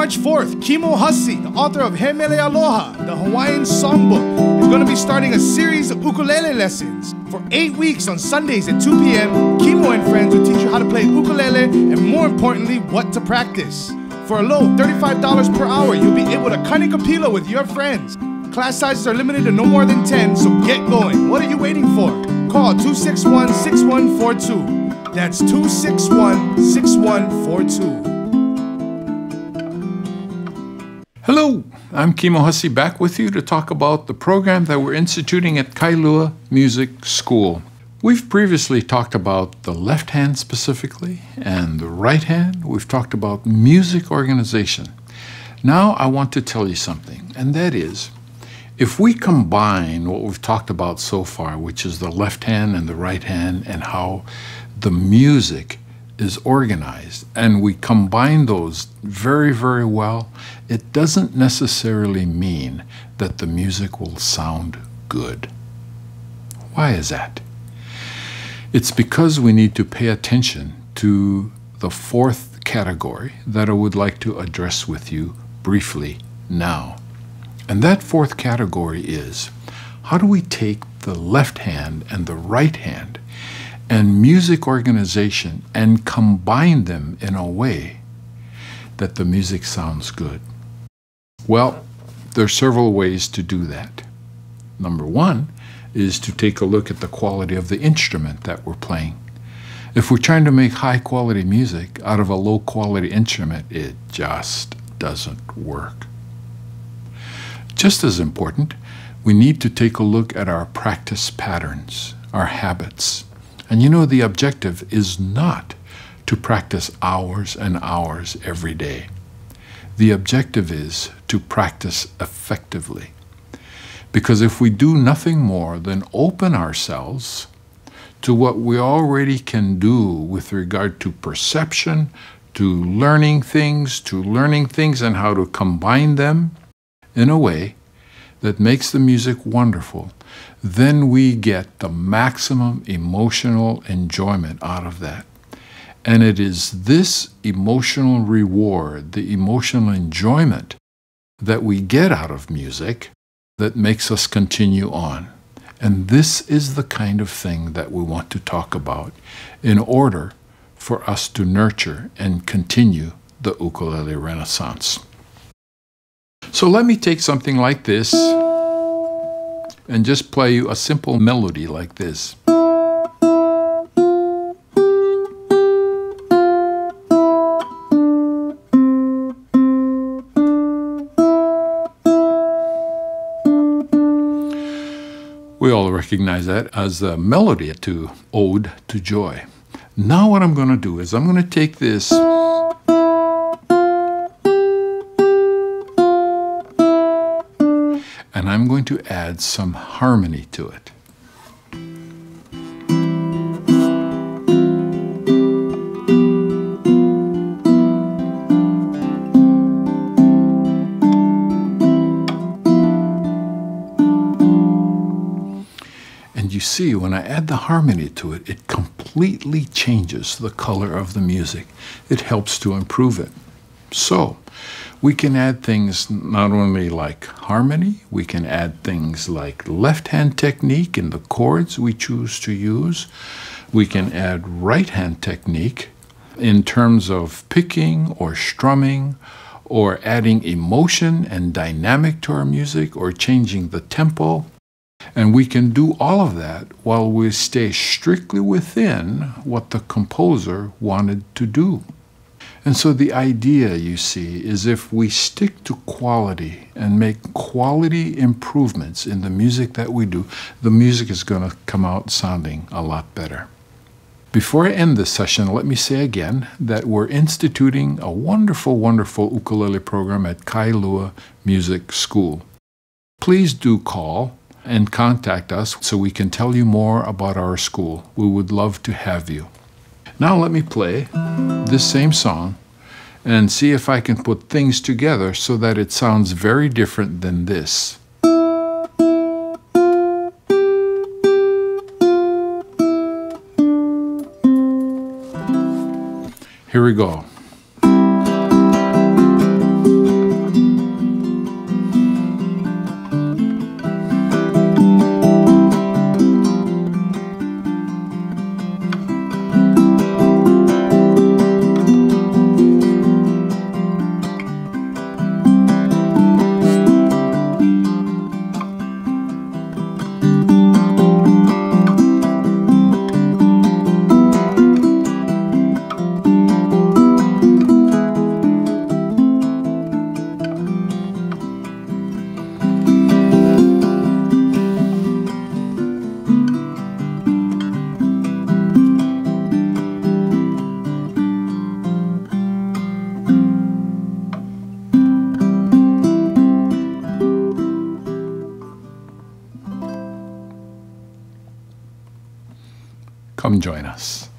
March 4th, Kimo Hussey, the author of Hemele Aloha, the Hawaiian songbook, is going to be starting a series of ukulele lessons. For 8 weeks on Sundays at 2 p.m., Kimo and friends will teach you how to play ukulele and, more importantly, what to practice. For a low $35 per hour, you'll be able to kanikapila with your friends. Class sizes are limited to no more than 10, so get going. What are you waiting for? Call 261-6142. That's 261-6142. Hello, I'm Kimo Hussey back with you to talk about the program that we're instituting at Kailua Music School. We've previously talked about the left hand specifically and the right hand. We've talked about music organization. Now I want to tell you something, and that is, if we combine what we've talked about so far, which is the left hand and the right hand and how the music is organized, and we combine those very, very well, it doesn't necessarily mean that the music will sound good. Why is that? It's because we need to pay attention to the fourth category that I would like to address with you briefly now. And that fourth category is, how do we take the left hand and the right hand and music organization and combine them in a way that the music sounds good? Well, there are several ways to do that. Number one is to take a look at the quality of the instrument that we're playing. If we're trying to make high quality music out of a low quality instrument, it just doesn't work. Just as important, we need to take a look at our practice patterns, our habits. And you know, the objective is not to practice hours and hours every day. The objective is to practice effectively. Because if we do nothing more than open ourselves to what we already can do with regard to perception, to learning things and how to combine them in a way that makes the music wonderful, then we get the maximum emotional enjoyment out of that. And it is this emotional reward, the emotional enjoyment that we get out of music that makes us continue on. And this is the kind of thing that we want to talk about in order for us to nurture and continue the ukulele renaissance. So let me take something like this and just play you a simple melody like this. We all recognize that as a melody to Ode to Joy. Now what I'm going to do is I'm going to take this and I'm going to add some harmony to it. And you see, when I add the harmony to it, it completely changes the color of the music. It helps to improve it. So, we can add things not only like harmony, we can add things like left-hand technique in the chords we choose to use. We can add right-hand technique in terms of picking or strumming or adding emotion and dynamic to our music or changing the tempo. And we can do all of that while we stay strictly within what the composer wanted to do. And so the idea, you see, is if we stick to quality and make quality improvements in the music that we do, the music is going to come out sounding a lot better. Before I end this session, let me say again that we're instituting a wonderful, wonderful ukulele program at Kailua Music School. Please do call and contact us so we can tell you more about our school. We would love to have you. Now let me play this same song and see if I can put things together so that it sounds very different than this. Here we go. come join us.